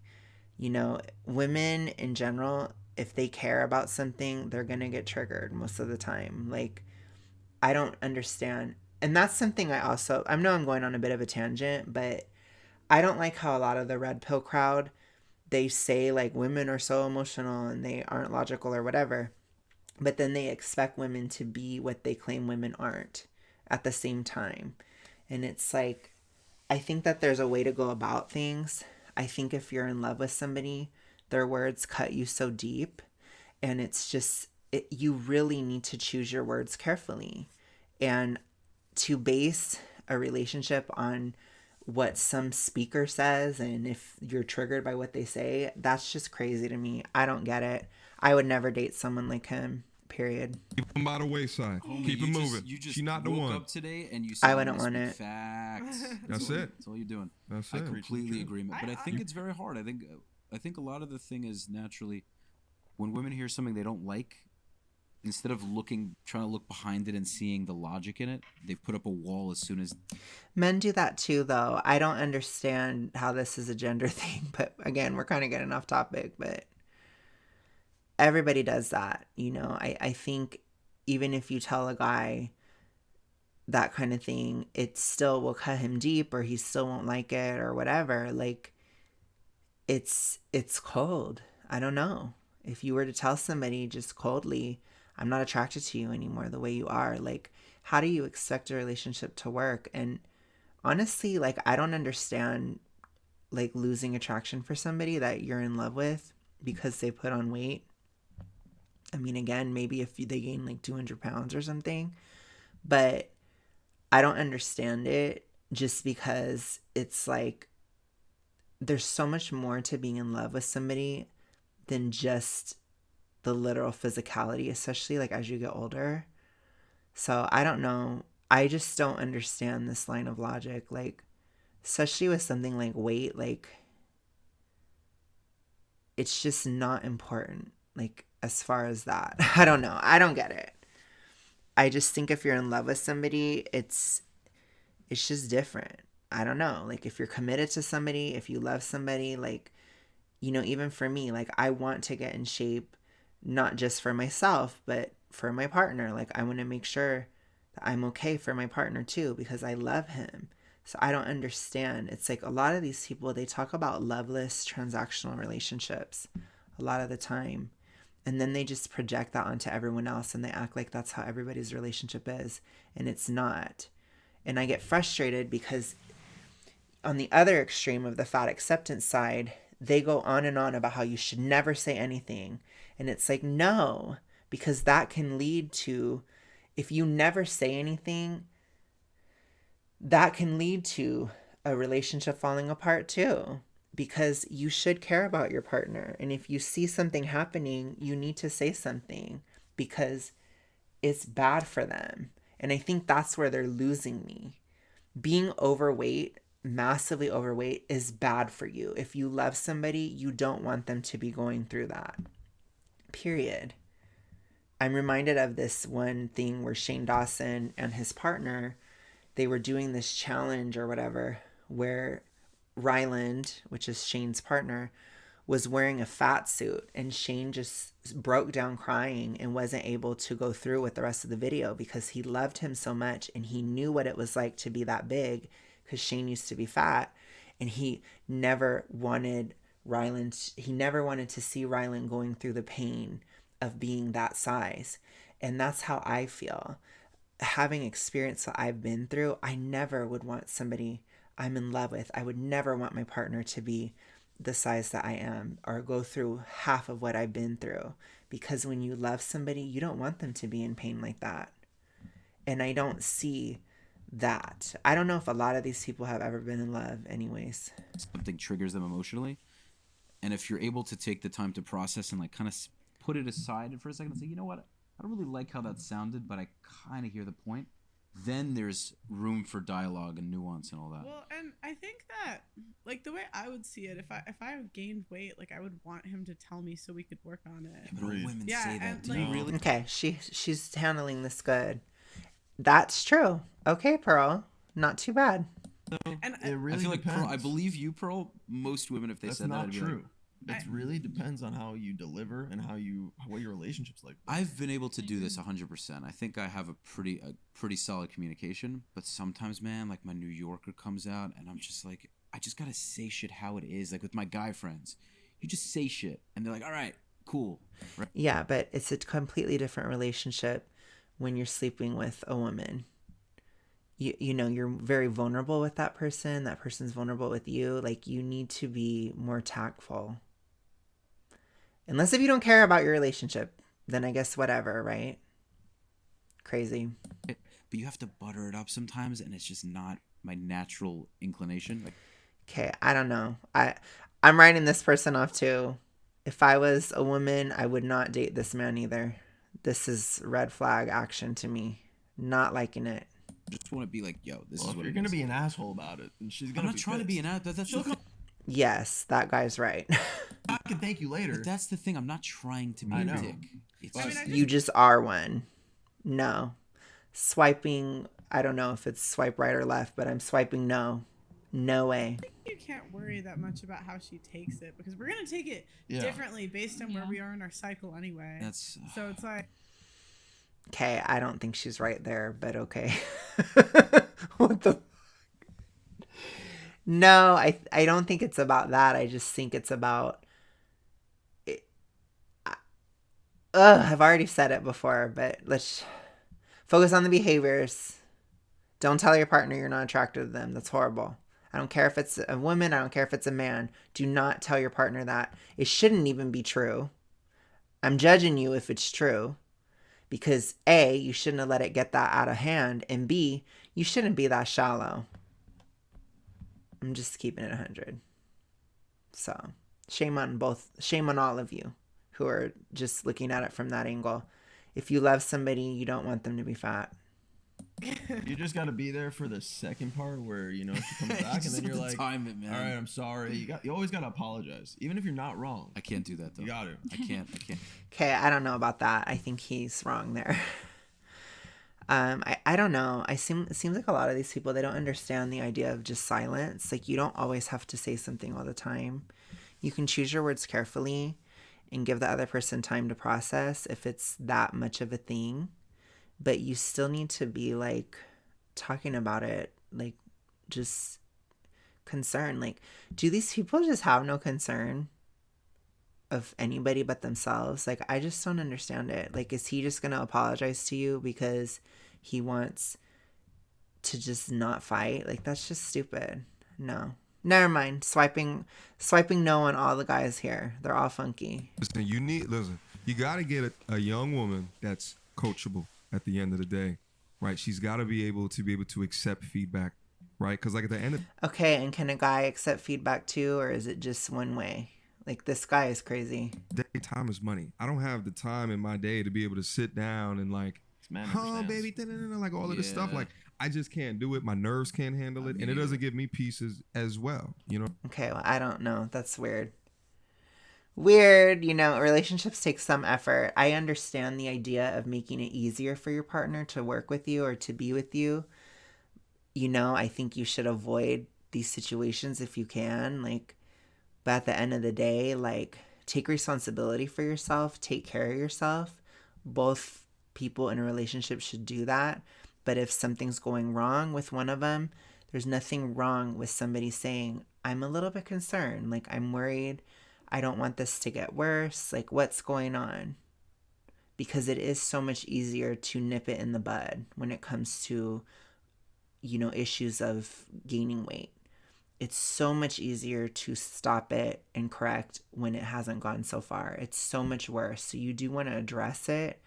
Women in general, if they care about something, they're going to get triggered most of the time. Like, I don't understand. And that's something I know I'm going on a bit of a tangent, but I don't like how a lot of the red pill crowd, they say like women are so emotional and they aren't logical or whatever, but then they expect women to be what they claim women aren't at the same time. And it's like, I think that there's a way to go about things. I think if you're in love with somebody, their words cut you so deep, and it's just, you really need to choose your words carefully. And to base a relationship on what some speaker says, and if you're triggered by what they say, that's just crazy to me. I don't get it. I would never date someone like him. Period. Keep him by the wayside. Keep him moving. She's not the one. You just woke up today and you said, I wouldn't want it. Facts. That's it. That's all you're doing. That's I it. completely agree. But I think it's very hard. I think a lot of the thing is naturally when women hear something they don't like, instead of trying to look behind it and seeing the logic in it, they put up a wall as soon as. Men do that too, though. I don't understand how this is a gender thing, but again, we're kind of getting off topic, but everybody does that. You know, I think even if you tell a guy that kind of thing, it still will cut him deep, or he still won't like it or whatever. Like, it's cold. I don't know. If you were to tell somebody just coldly, I'm not attracted to you anymore the way you are, like, how do you expect a relationship to work? And honestly, like, I don't understand, like, losing attraction for somebody that you're in love with because they put on weight. I mean, again, maybe if they gain like 200 pounds or something, but I don't understand it, just because it's like there's so much more to being in love with somebody than just the literal physicality, especially like as you get older. So I don't know. I just don't understand this line of logic, like, especially with something like weight. Like, it's just not important, like, as far as that. I don't know. I don't get it. I just think if you're in love with somebody, it's just different. I don't know. Like, if you're committed to somebody, if you love somebody, like, you know, even for me, like, I want to get in shape, not just for myself, but for my partner. Like, I want to make sure that I'm okay for my partner too, because I love him. So I don't understand. It's like a lot of these people, they talk about loveless transactional relationships a lot of the time. And then they just project that onto everyone else, and they act like that's how everybody's relationship is. And it's not. And I get frustrated because on the other extreme of the fat acceptance side, they go on and on about how you should never say anything. And it's like, no, because that can lead to, if you never say anything, that can lead to a relationship falling apart too. Because you should care about your partner. And if you see something happening, you need to say something because it's bad for them. And I think that's where they're losing me. Being overweight, massively overweight, is bad for you. If you love somebody, you don't want them to be going through that. Period. I'm reminded of this one thing where Shane Dawson and his partner, they were doing this challenge or whatever, where Ryland, which is Shane's partner, was wearing a fat suit, and Shane just broke down crying and wasn't able to go through with the rest of the video because he loved him so much and he knew what it was like to be that big, because Shane used to be fat, and he never wanted to see Ryland going through the pain of being that size. And that's how I feel. Having experienced what I've been through, I never would want somebody I'm in love with, I would never want my partner to be the size that I am or go through half of what I've been through. Because when you love somebody, you don't want them to be in pain like that. And I don't see that. I don't know if a lot of these people have ever been in love anyways. Something triggers them emotionally. And if you're able to take the time to process and like kind of put it aside for a second and say, you know what, I don't really like how that sounded, but I kind of hear the point. Then there's room for dialogue and nuance and all that. Well, and I think that, like, the way I would see it, if I gained weight, like, I would want him to tell me so we could work on it. Yeah, but all women say that. Do like, you really? Okay, she's handling this good. That's true. Okay, Pearl. Not too bad. And It really I feel like depends. Pearl, I believe you, Pearl. Most women, if they That's said that, not I'd be true. like, It really depends on how you deliver and what your relationship's like. I've been able to do this 100%. I think I have a pretty solid communication, but sometimes, man, like my New Yorker comes out, and I'm just like, I just gotta say shit how it is. Like with my guy friends, you just say shit, and they're like, "All right, cool." Right? Yeah, but it's a completely different relationship when you're sleeping with a woman. You know, you're very vulnerable with that person. That person's vulnerable with you. Like, you need to be more tactful. Unless if you don't care about your relationship, then I guess whatever, right? Crazy. But you have to butter it up sometimes, and it's just not my natural inclination. Like, okay, I don't know. I'm writing this person off too. If I was a woman, I would not date this man either. This is red flag action to me. Not liking it. Just want to be like, yo, this is what you're gonna be an asshole about it, and she's gonna. I'm not trying to be an asshole. That's the thing. Yes, that guy's right. I can thank you later. But that's the thing. I'm not trying to be a dick. It's you just are one. No. Swiping, I don't know if it's swipe right or left, but I'm swiping no. No way. I think you can't worry that much about how she takes it because we're going to take it differently based on where we are in our cycle anyway. So it's like. Okay, I don't think she's right there, but okay. What the? No, I don't think it's about that. I just think it's about. I've already said it before, but let's focus on the behaviors. Don't tell your partner you're not attracted to them. That's horrible. I don't care if it's a woman. I don't care if it's a man. Do not tell your partner that. It shouldn't even be true. I'm judging you if it's true. Because A, you shouldn't have let it get that out of hand. And B, you shouldn't be that shallow. I'm just keeping it 100. So, shame on all of you who are just looking at it from that angle. If you love somebody, you don't want them to be fat. You just got to be there for the second part where, she comes back and then you're like, time it, man. All right, I'm sorry. You always got to apologize, even if you're not wrong. I can't do that, though. You got to. I can't. Okay, I don't know about that. I think he's wrong there. I don't know. It seems like a lot of these people, they don't understand the idea of just silence. Like, you don't always have to say something all the time. You can choose your words carefully and give the other person time to process if it's that much of a thing. But you still need to be, like, talking about it, like, just concern. Like, do these people just have no concern of anybody but themselves? Like, I just don't understand it. Like, is he just going to apologize to you because he wants to just not fight? Like, that's just stupid. No. Never mind. Swiping no on all the guys here. They're all funky. Listen, you got to get a young woman that's coachable at the end of the day, right? She's got to be able to accept feedback, right? Because like at the end of okay, and can a guy accept feedback too, or is it just one way? Like, this guy is crazy. Time is money. I don't have the time in my day to be able to sit down and like, oh baby, like all of this stuff. Like, I just can't do it. My nerves can't handle it, and it doesn't give me peace as well. Okay, well, I don't know. That's weird. Relationships take some effort. I understand the idea of making it easier for your partner to work with you or to be with you. I think you should avoid these situations if you can. Like, but at the end of the day, like, take responsibility for yourself. Take care of yourself. Both people in a relationship should do that. But if something's going wrong with one of them, there's nothing wrong with somebody saying, I'm a little bit concerned. Like, I'm worried. I don't want this to get worse. Like, what's going on? Because it is so much easier to nip it in the bud when it comes to, issues of gaining weight. It's so much easier to stop it and correct when it hasn't gone so far. It's so much worse. So you do want to address it,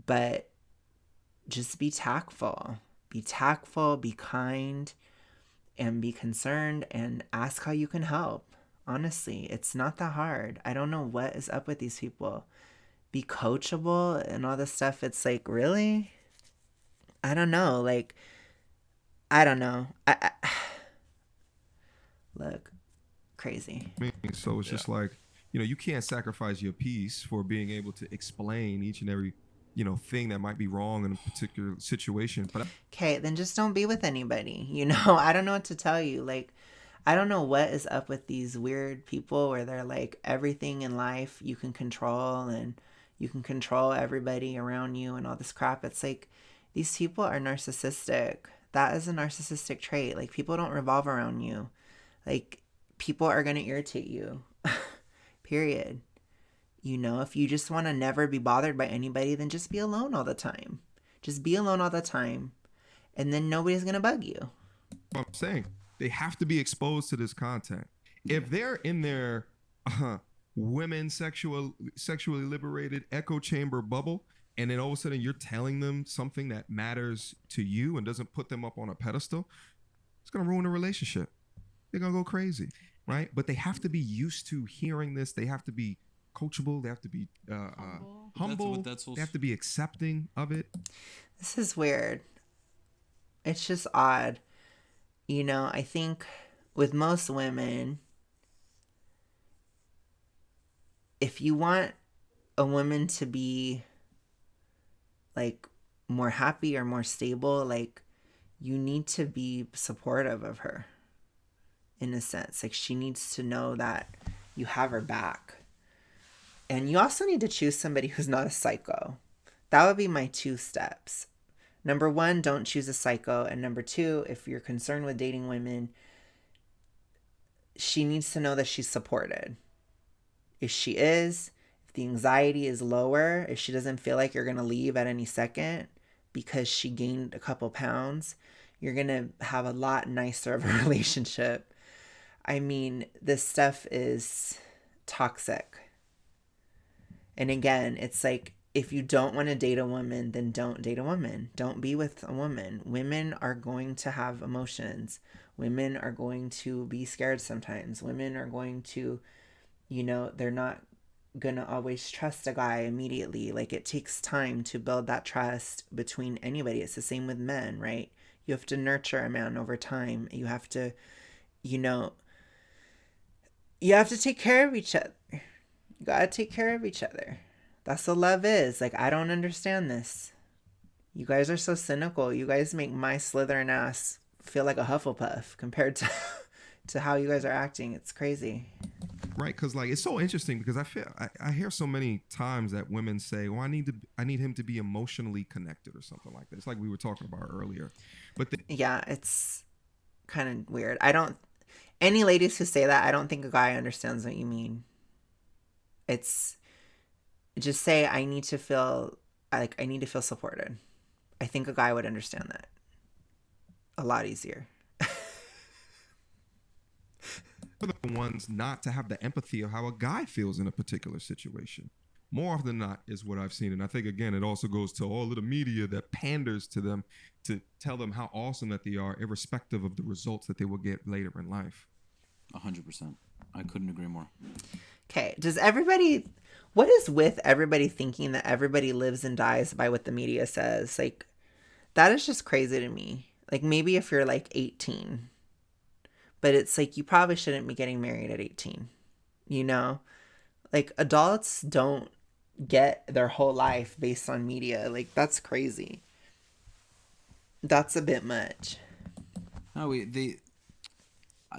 but just be tactful. Be tactful, be kind, and be concerned, and ask how you can help. Honestly, it's not that hard. I don't know what is up with these people. Be coachable and all this stuff. It's like, really? I don't know. Like, I don't know. Look, crazy. So it's just like, you can't sacrifice your peace for being able to explain each and every, thing that might be wrong in a particular situation. But okay, then just don't be with anybody. I don't know what to tell you. Like, I don't know what is up with these weird people where they're like, everything in life you can control and you can control everybody around you and all this crap. It's like, these people are narcissistic. That is a narcissistic trait. Like, people don't revolve around you. Like, people are going to irritate you. Period. You know, if you just want to never be bothered by anybody, then just be alone all the time. Just be alone all the time. And then nobody's going to bug you. I'm saying they have to be exposed to this content. If they're in their women sexually liberated echo chamber bubble, and then all of a sudden you're telling them something that matters to you and doesn't put them up on a pedestal, it's going to ruin the relationship. They're going to go crazy, right? But they have to be used to hearing this. They have to be coachable. They have to be humble. They have to be accepting of it. This is weird. It's just odd. You know, I think with most women, if you want a woman to be like more happy or more stable, like you need to be supportive of her in a sense. Like she needs to know that you have her back. And you also need to choose somebody who's not a psycho. That would be my 2 steps. Number 1, don't choose a psycho. And number 2, if you're concerned with dating women, she needs to know that she's supported. If she is, if the anxiety is lower, if she doesn't feel like you're going to leave at any second because she gained a couple pounds, you're going to have a lot nicer of a relationship. I mean, this stuff is toxic. And again, it's like, if you don't want to date a woman, then don't date a woman. Don't be with a woman. Women are going to have emotions. Women are going to be scared sometimes. Women are going to, you know, they're not going to always trust a guy immediately. Like, it takes time to build that trust between anybody. It's the same with men, right? You have to nurture a man over time. You have to, you know, you have to take care of each other. You gotta take care of each other. That's what love is. Like, I don't understand this. You guys are so cynical. You guys make my Slytherin ass feel like a Hufflepuff compared to how you guys are acting. It's crazy. Right, because like it's so interesting because I hear so many times that women say, "Well, I need him to be emotionally connected" or something like that. It's like we were talking about earlier. But yeah, it's kind of weird. Any ladies who say that, I don't think a guy understands what you mean. It's just say I need to feel supported. I think a guy would understand that a lot easier. For the ones not to have the empathy of how a guy feels in a particular situation. More often than not is what I've seen. And I think, again, it also goes to all of the media that panders to them to tell them how awesome that they are, irrespective of the results that they will get later in life. 100%. I couldn't agree more. Okay, what is with everybody thinking that everybody lives and dies by what the media says? Like, that is just crazy to me. Like, maybe if you're like 18, but it's like, you probably shouldn't be getting married at 18, you know? Like, adults don't get their whole life based on media. Like, that's crazy. That's a bit much. No,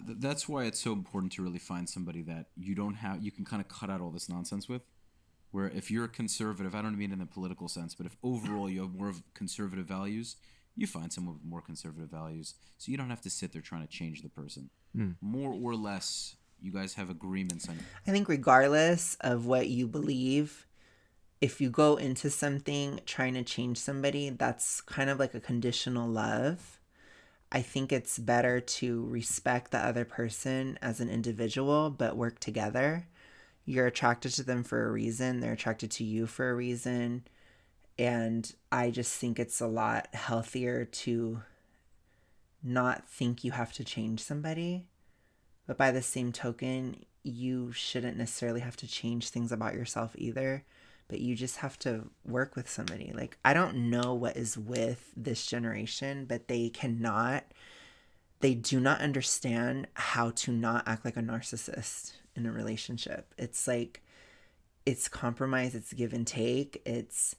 that's why it's so important to really find somebody that you can kind of cut out all this nonsense with. Where if you're a conservative, I don't mean in the political sense, but if overall you have more of conservative values, you find someone with more conservative values. So you don't have to sit there trying to change the person. More or less, you guys have agreements on. I think regardless of what you believe, if you go into something trying to change somebody, that's kind of like a conditional love. I think it's better to respect the other person as an individual, but work together. You're attracted to them for a reason. They're attracted to you for a reason. And I just think it's a lot healthier to not think you have to change somebody. But by the same token, you shouldn't necessarily have to change things about yourself either. But you just have to work with somebody. Like, I don't know what is with this generation, but they do not understand how to not act like a narcissist in a relationship. It's like, it's compromise, it's give and take, it's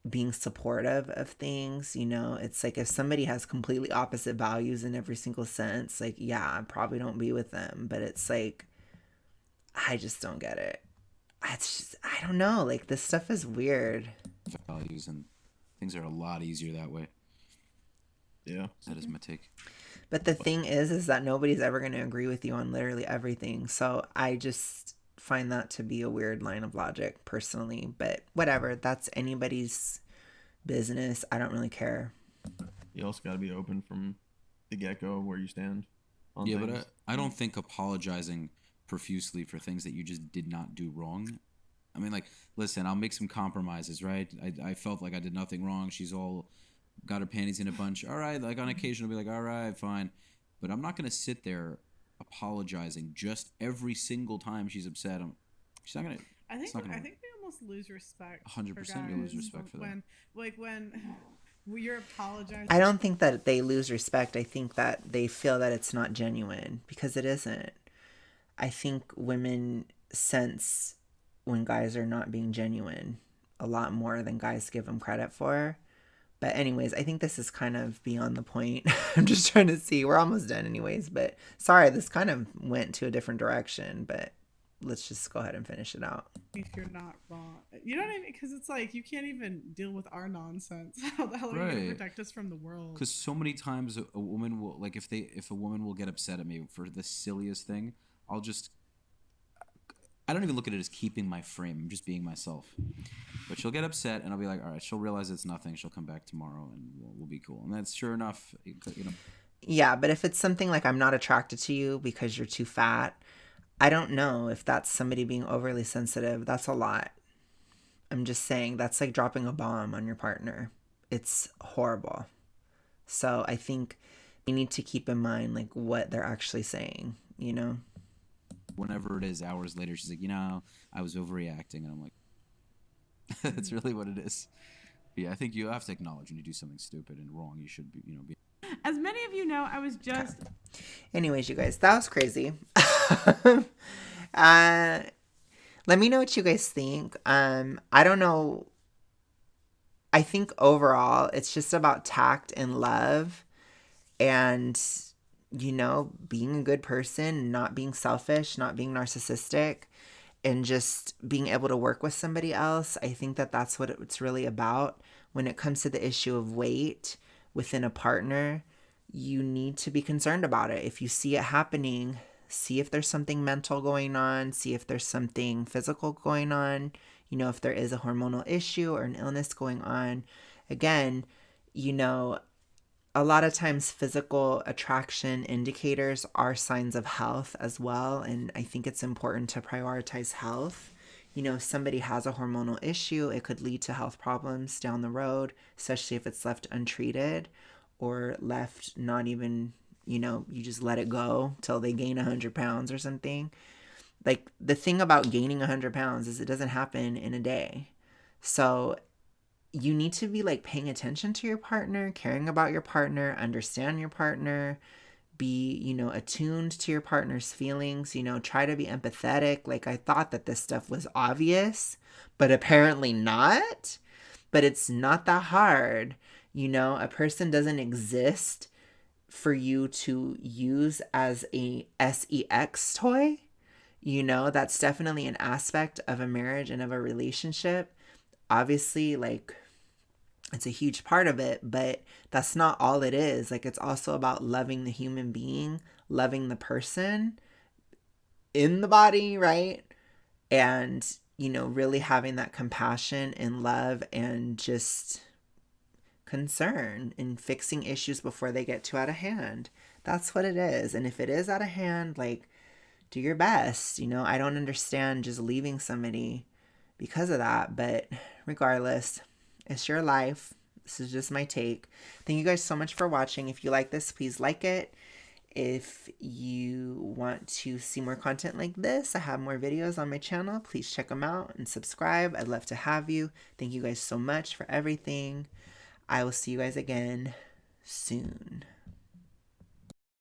being supportive of things, you know. It's like, if somebody has completely opposite values in every single sense, like, yeah, I probably don't be with them. But it's like, I just don't get it. I don't know. Like, this stuff is weird. Values and things are a lot easier that way. Yeah. That is my take. But the thing is that nobody's ever going to agree with you on literally everything. So I just find that to be a weird line of logic personally. But whatever, that's anybody's business. I don't really care. You also got to be open from the get-go where you stand on yeah, things. but I don't think apologizing profusely for things that you just did not do wrong. I mean, like, listen, I'll make some compromises, right? I felt like I did nothing wrong. She's all got her panties in a bunch. All right, like on occasion, I'll be like, all right, fine. But I'm not going to sit there apologizing just every single time she's upset. She's not going to. I think we almost lose respect. 100% you lose respect for that. When you're apologizing. I don't think that they lose respect. I think that they feel that it's not genuine because it isn't. I think women sense when guys are not being genuine a lot more than guys give them credit for. But anyways, I think this is kind of beyond the point. I'm just trying to see. We're almost done anyways. But sorry, this kind of went to a different direction. But let's just go ahead and finish it out. If you're not wrong. You know what I mean? Because it's like you can't even deal with our nonsense. How the hell are you going to protect us from the world? Because so many times a woman will, like, if a woman will get upset at me for the silliest thing, I don't even look at it as keeping my frame. I'm just being myself. But she'll get upset, and I'll be like, all right, she'll realize it's nothing. She'll come back tomorrow, and we'll be cool. And that's sure enough, you know. Yeah, but if it's something like I'm not attracted to you because you're too fat, I don't know if that's somebody being overly sensitive. That's a lot. I'm just saying that's like dropping a bomb on your partner. It's horrible. So I think you need to keep in mind like what they're actually saying, you know? Whenever it is, hours later, she's like, I was overreacting. And I'm like, that's really what it is. But yeah, I think you have to acknowledge when you do something stupid and wrong. You should be. As many of you know, I was just. Anyways, you guys, that was crazy. Let me know what you guys think. I don't know. I think overall, it's just about tact and love and, being a good person, not being selfish, not being narcissistic, and just being able to work with somebody else. I think that that's what it's really about. When it comes to the issue of weight within a partner, you need to be concerned about it. If you see it happening, see if there's something mental going on, see if there's something physical going on, if there is a hormonal issue or an illness going on. Again, a lot of times physical attraction indicators are signs of health as well. And I think it's important to prioritize health. If somebody has a hormonal issue, it could lead to health problems down the road, especially if it's left untreated or left not even, you just let it go till they gain 100 pounds or something. Like the thing about gaining 100 pounds is it doesn't happen in a day. So you need to be like paying attention to your partner, caring about your partner, understand your partner, be, attuned to your partner's feelings, try to be empathetic. Like I thought that this stuff was obvious, but apparently not. But it's not that hard. A person doesn't exist for you to use as a sex toy. That's definitely an aspect of a marriage and of a relationship. Obviously, like, it's a huge part of it, but that's not all it is. Like, it's also about loving the human being, loving the person in the body, right? And, really having that compassion and love and just concern and fixing issues before they get too out of hand. That's what it is. And if it is out of hand, like, do your best. I don't understand just leaving somebody because of that, but regardless, it's your life. This is just my take. Thank you guys so much for watching. If you like this, please like it. If you want to see more content like this, I have more videos on my channel. Please check them out and subscribe. I'd love to have you. Thank you guys so much for everything. I will see you guys again soon.